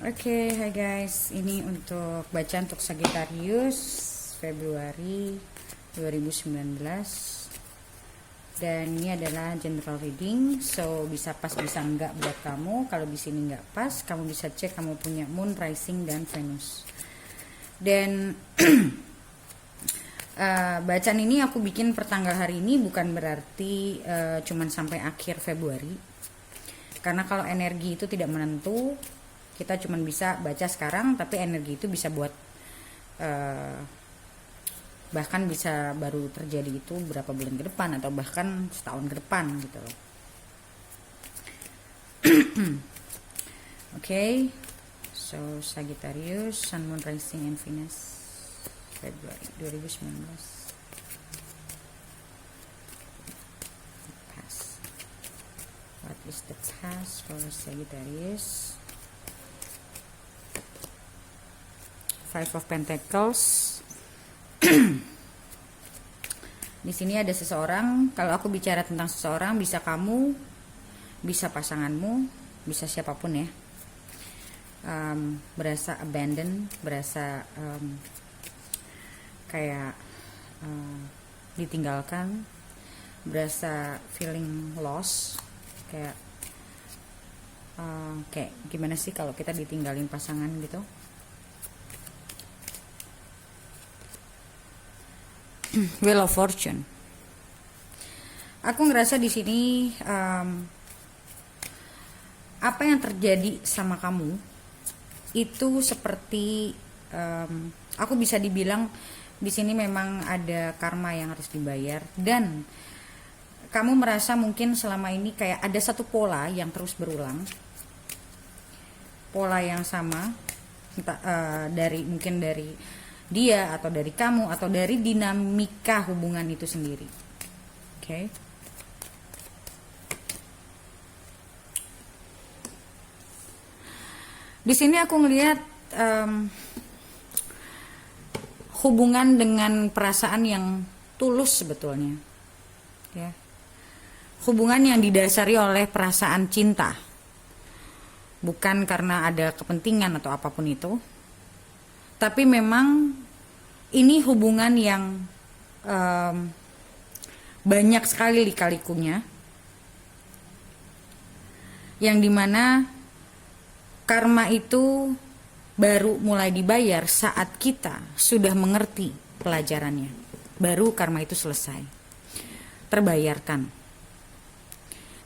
Oke, hai guys. Ini untuk bacaan untuk Sagittarius Februari 2019. Dan ini adalah general reading. So, bisa pas bisa enggak buat kamu. Kalau di sini enggak pas, kamu bisa cek kamu punya Moon, Rising dan Venus. Dan bacaan ini aku bikin pertanggal hari ini bukan berarti cuman sampai akhir Februari. Karena kalau energi itu tidak menentu, kita cuma bisa baca sekarang, tapi energi itu bisa buat bahkan bisa baru terjadi itu berapa bulan ke depan atau bahkan setahun ke depan gitu loh. Oke, so Sagittarius, Sun, Moon, Rising, and Venus Februari 2019. Past. What is the past for Sagittarius? Five of Pentacles. Di sini ada seseorang. Kalau aku bicara tentang seseorang, bisa kamu, bisa pasanganmu, bisa siapapun ya. Berasa abandon, berasa kayak ditinggalkan, berasa feeling lost, kayak kayak gimana sih kalau kita ditinggalin pasangan gitu. Wheel of Fortune. Aku ngerasa di sini apa yang terjadi sama kamu itu seperti aku bisa dibilang di sini memang ada karma yang harus dibayar, dan kamu merasa mungkin selama ini kayak ada satu pola yang terus berulang, pola yang sama, entah, mungkin dari dia atau dari kamu atau dari dinamika hubungan itu sendiri. Oke. Di sini aku ngelihat hubungan dengan perasaan yang tulus sebetulnya. Ya. Hubungan yang didasari oleh perasaan cinta. Bukan karena ada kepentingan atau apapun itu. Tapi memang ini hubungan yang banyak sekali lika-likunya, yang dimana karma itu baru mulai dibayar saat kita sudah mengerti pelajarannya. Baru karma itu selesai, terbayarkan.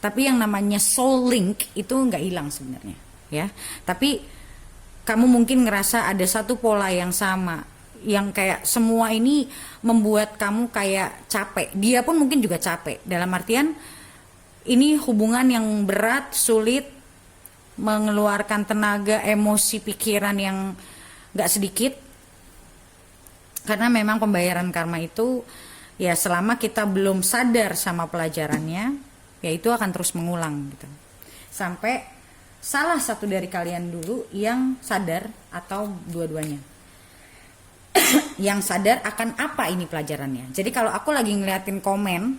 Tapi yang namanya soul link itu nggak hilang sebenarnya, ya. Tapi kamu mungkin ngerasa ada satu pola yang sama, yang kayak semua ini membuat kamu kayak capek. Dia pun mungkin juga capek. Dalam artian ini hubungan yang berat, sulit, mengeluarkan tenaga, emosi, pikiran yang gak sedikit. Karena memang pembayaran karma itu ya selama kita belum sadar sama pelajarannya, ya itu akan terus mengulang gitu. Sampai salah satu dari kalian dulu yang sadar, atau dua-duanya yang sadar akan apa ini pelajarannya. Jadi kalau aku lagi ngeliatin komen,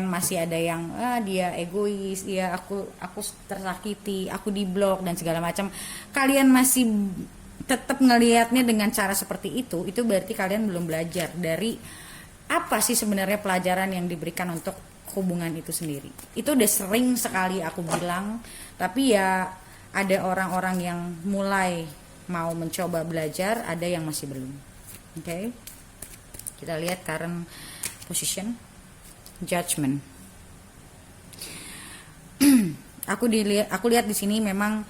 masih ada yang dia egois, ya aku tersakiti, aku diblok dan segala macam. Kalian masih tetap ngelihatnya dengan cara seperti itu berarti kalian belum belajar dari apa sih sebenarnya pelajaran yang diberikan untuk hubungan itu sendiri. Itu udah sering sekali aku bilang, tapi ya ada orang-orang yang mulai mau mencoba belajar, ada yang masih belum. Oke. Kita lihat current position, judgment. aku lihat di sini memang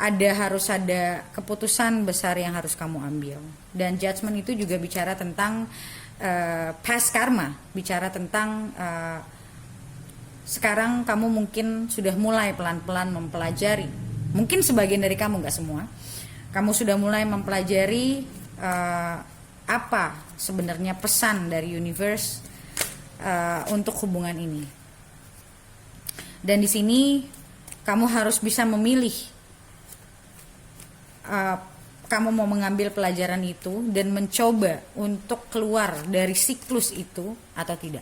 harus ada keputusan besar yang harus kamu ambil. Dan judgment itu juga bicara tentang past karma, bicara tentang sekarang kamu mungkin sudah mulai pelan-pelan mempelajari. Mungkin sebagian dari kamu, gak semua. Kamu sudah mulai mempelajari apa sebenarnya pesan dari universe untuk hubungan ini. Dan di sini kamu harus bisa memilih kamu mau mengambil pelajaran itu dan mencoba untuk keluar dari siklus itu atau tidak.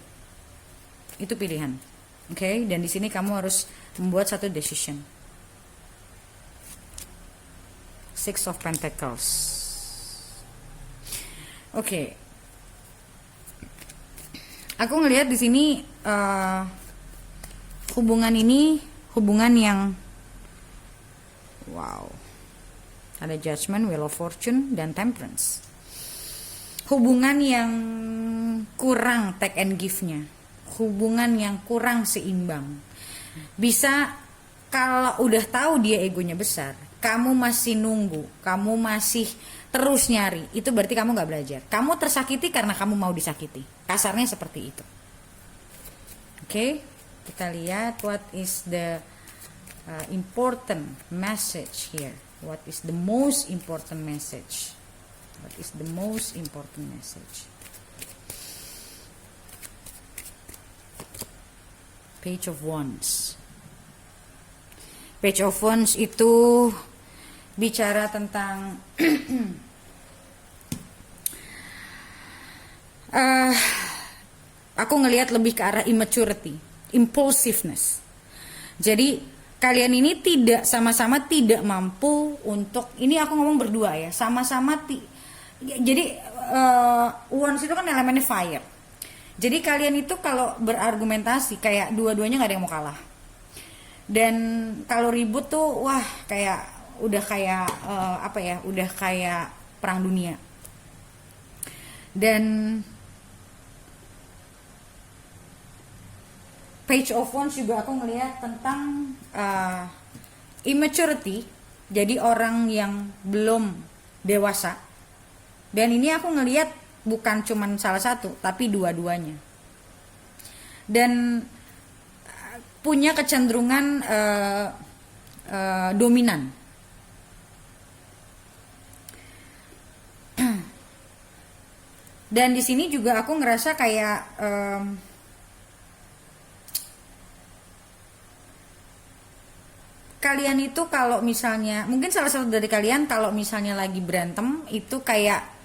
Itu pilihan. Oke, dan di sini kamu harus membuat satu decision. Six of Pentacles. Oke. Aku ngelihat di sini hubungan ini hubungan yang wow. Ada Judgment, Wheel of Fortune, dan Temperance. Hubungan yang kurang take and give-nya. Hubungan yang kurang seimbang. Bisa kalau udah tahu dia egonya besar, kamu masih nunggu, kamu masih terus nyari, itu berarti kamu gak belajar. Kamu tersakiti karena kamu mau disakiti. Kasarnya seperti itu. Oke, kita lihat what is the important message here. What is the most important message? What is the most important message? Page of Wands. Page of Wands itu bicara tentang aku ngelihat lebih ke arah immaturity, impulsiveness. Jadi kalian ini sama-sama tidak mampu untuk, ini aku ngomong berdua ya, sama-sama jadi Wands itu kan elemennya fire. Jadi kalian itu kalau berargumentasi kayak dua-duanya nggak ada yang mau kalah. Dan kalau ribut tuh wah kayak udah kayak udah kayak perang dunia. Dan Page of Wands juga aku ngelihat tentang immaturity, jadi orang yang belum dewasa. Dan ini aku ngelihat bukan cuman salah satu, tapi dua-duanya. Dan punya kecenderungan dominan. Dan di sini juga aku ngerasa kayak kalian itu kalau misalnya, mungkin salah satu dari kalian kalau misalnya lagi berantem itu kayak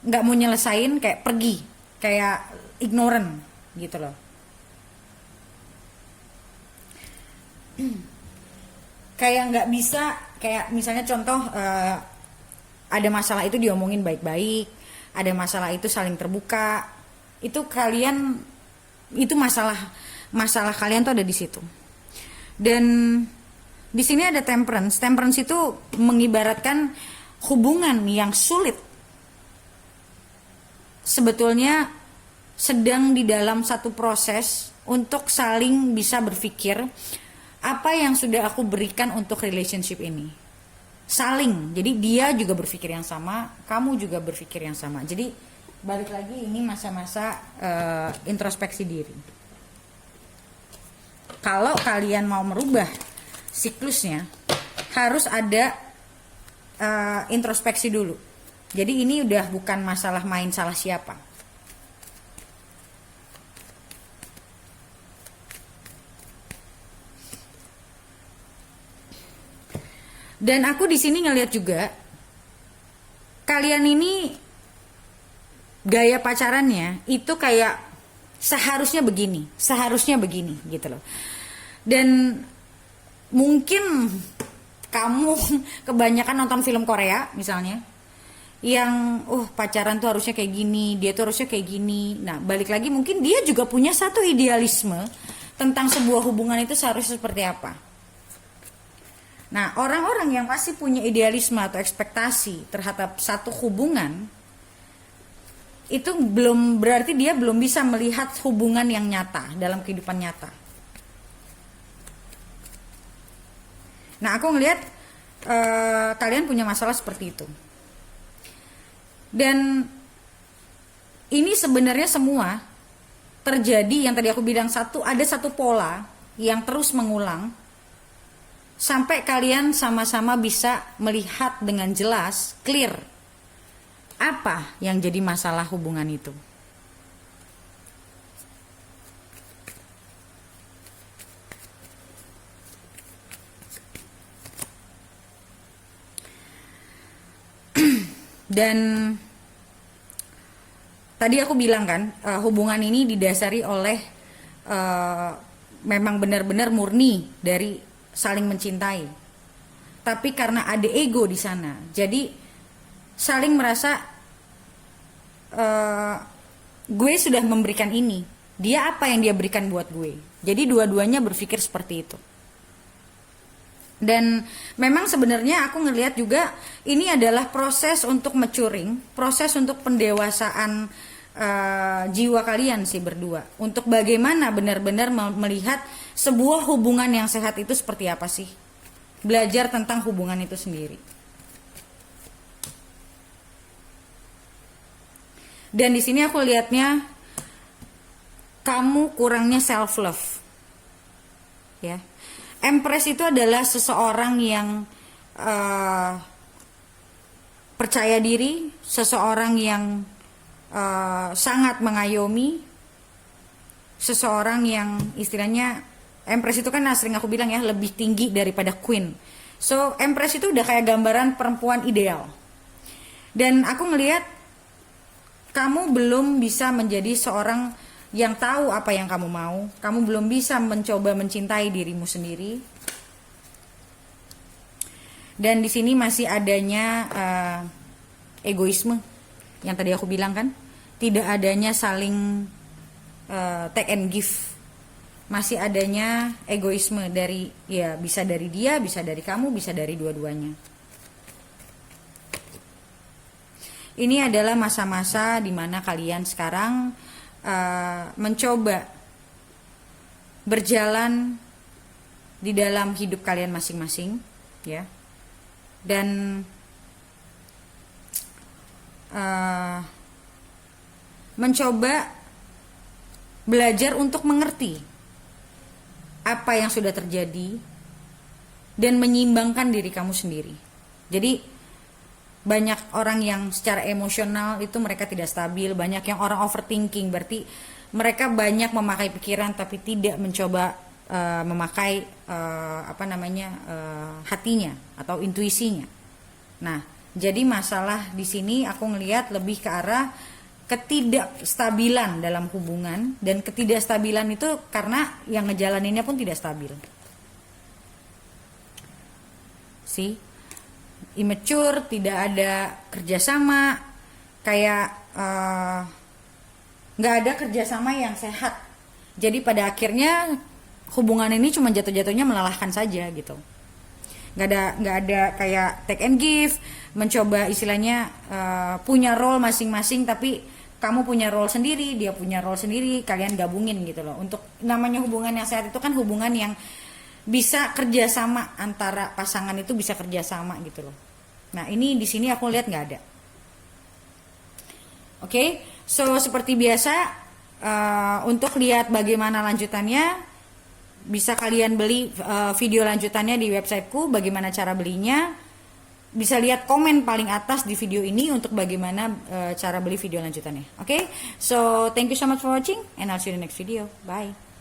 nggak mau nyelesain, kayak pergi, kayak ignorant gitu loh. Kayak nggak bisa, kayak misalnya contoh ada masalah itu diomongin baik-baik, ada masalah itu saling terbuka, itu kalian, itu masalah kalian tuh ada di situ. Dan di sini ada Temperance. Temperance itu mengibaratkan hubungan yang sulit. Sebetulnya sedang di dalam satu proses untuk saling bisa berpikir apa yang sudah aku berikan untuk relationship ini. Saling. Jadi dia juga berpikir yang sama, kamu juga berpikir yang sama. Jadi balik lagi ini masa-masa introspeksi diri. Kalau kalian mau merubah siklusnya, harus ada introspeksi dulu. Jadi ini udah bukan masalah main salah siapa. Dan aku di sini ngelihat juga kalian ini gaya pacarannya itu kayak seharusnya begini gitu loh. Dan mungkin kamu kebanyakan nonton film Korea misalnya, yang pacaran tuh harusnya kayak gini, dia tuh harusnya kayak gini. Nah balik lagi mungkin dia juga punya satu idealisme tentang sebuah hubungan itu seharusnya seperti apa. Nah orang-orang yang masih punya idealisme atau ekspektasi terhadap satu hubungan, itu belum berarti dia belum bisa melihat hubungan yang nyata dalam kehidupan nyata. Nah aku ngelihat kalian punya masalah seperti itu. Dan ini sebenarnya semua terjadi yang tadi aku bilang, ada satu pola yang terus mengulang sampai kalian sama-sama bisa melihat dengan jelas, clear, apa yang jadi masalah hubungan itu. Dan tadi aku bilang kan, hubungan ini didasari oleh memang benar-benar murni dari saling mencintai. tapi karena ada ego di sana. Jadi saling merasa gue sudah memberikan ini, dia apa yang dia berikan buat gue. Jadi dua-duanya berpikir seperti itu. Dan memang sebenarnya aku ngelihat juga ini adalah proses untuk maturing, proses untuk pendewasaan jiwa kalian sih berdua, untuk bagaimana benar-benar melihat sebuah hubungan yang sehat itu seperti apa sih. Belajar tentang hubungan itu sendiri. Dan di sini aku lihatnya kamu kurangnya self love. Ya. Empress itu adalah seseorang yang percaya diri, seseorang yang sangat mengayomi, seseorang yang istilahnya Empress itu kan sering aku bilang ya lebih tinggi daripada Queen. So Empress itu udah kayak gambaran perempuan ideal. Dan aku ngelihat kamu belum bisa menjadi seorang yang tahu apa yang kamu mau. Kamu belum bisa mencoba mencintai dirimu sendiri. Dan di sini masih adanya egoisme yang tadi aku bilang kan. Tidak adanya saling take and give. Masih adanya egoisme dari, ya bisa dari dia, bisa dari kamu, bisa dari dua-duanya. Ini adalah masa-masa dimana kalian sekarang mencoba berjalan di dalam hidup kalian masing-masing, ya, dan mencoba belajar untuk mengerti apa yang sudah terjadi dan menyeimbangkan diri kamu sendiri. Jadi banyak orang yang secara emosional itu mereka tidak stabil, banyak yang orang overthinking, berarti mereka banyak memakai pikiran tapi tidak mencoba memakai hatinya atau intuisinya. Nah, jadi masalah di sini aku ngelihat lebih ke arah ketidakstabilan dalam hubungan, dan ketidakstabilan itu karena yang ngejalaninnya pun tidak stabil. Immature, tidak ada kerjasama, kayak nggak ada kerjasama yang sehat. Jadi pada akhirnya hubungan ini cuma jatuh-jatuhnya melelahkan saja gitu. Nggak ada kayak take and give, mencoba istilahnya punya role masing-masing, tapi kamu punya role sendiri, dia punya role sendiri, kalian gabungin gitu loh. Untuk namanya hubungan yang sehat itu kan hubungan yang bisa kerjasama, antara pasangan itu bisa kerjasama gitu loh. Nah ini di sini aku lihat nggak ada. Oke, so seperti biasa untuk lihat bagaimana lanjutannya bisa kalian beli video lanjutannya di websiteku. Bagaimana cara belinya? Bisa lihat komen paling atas di video ini untuk bagaimana cara beli video lanjutannya. Oke, so thank you so much for watching and I'll see you in the next video. Bye.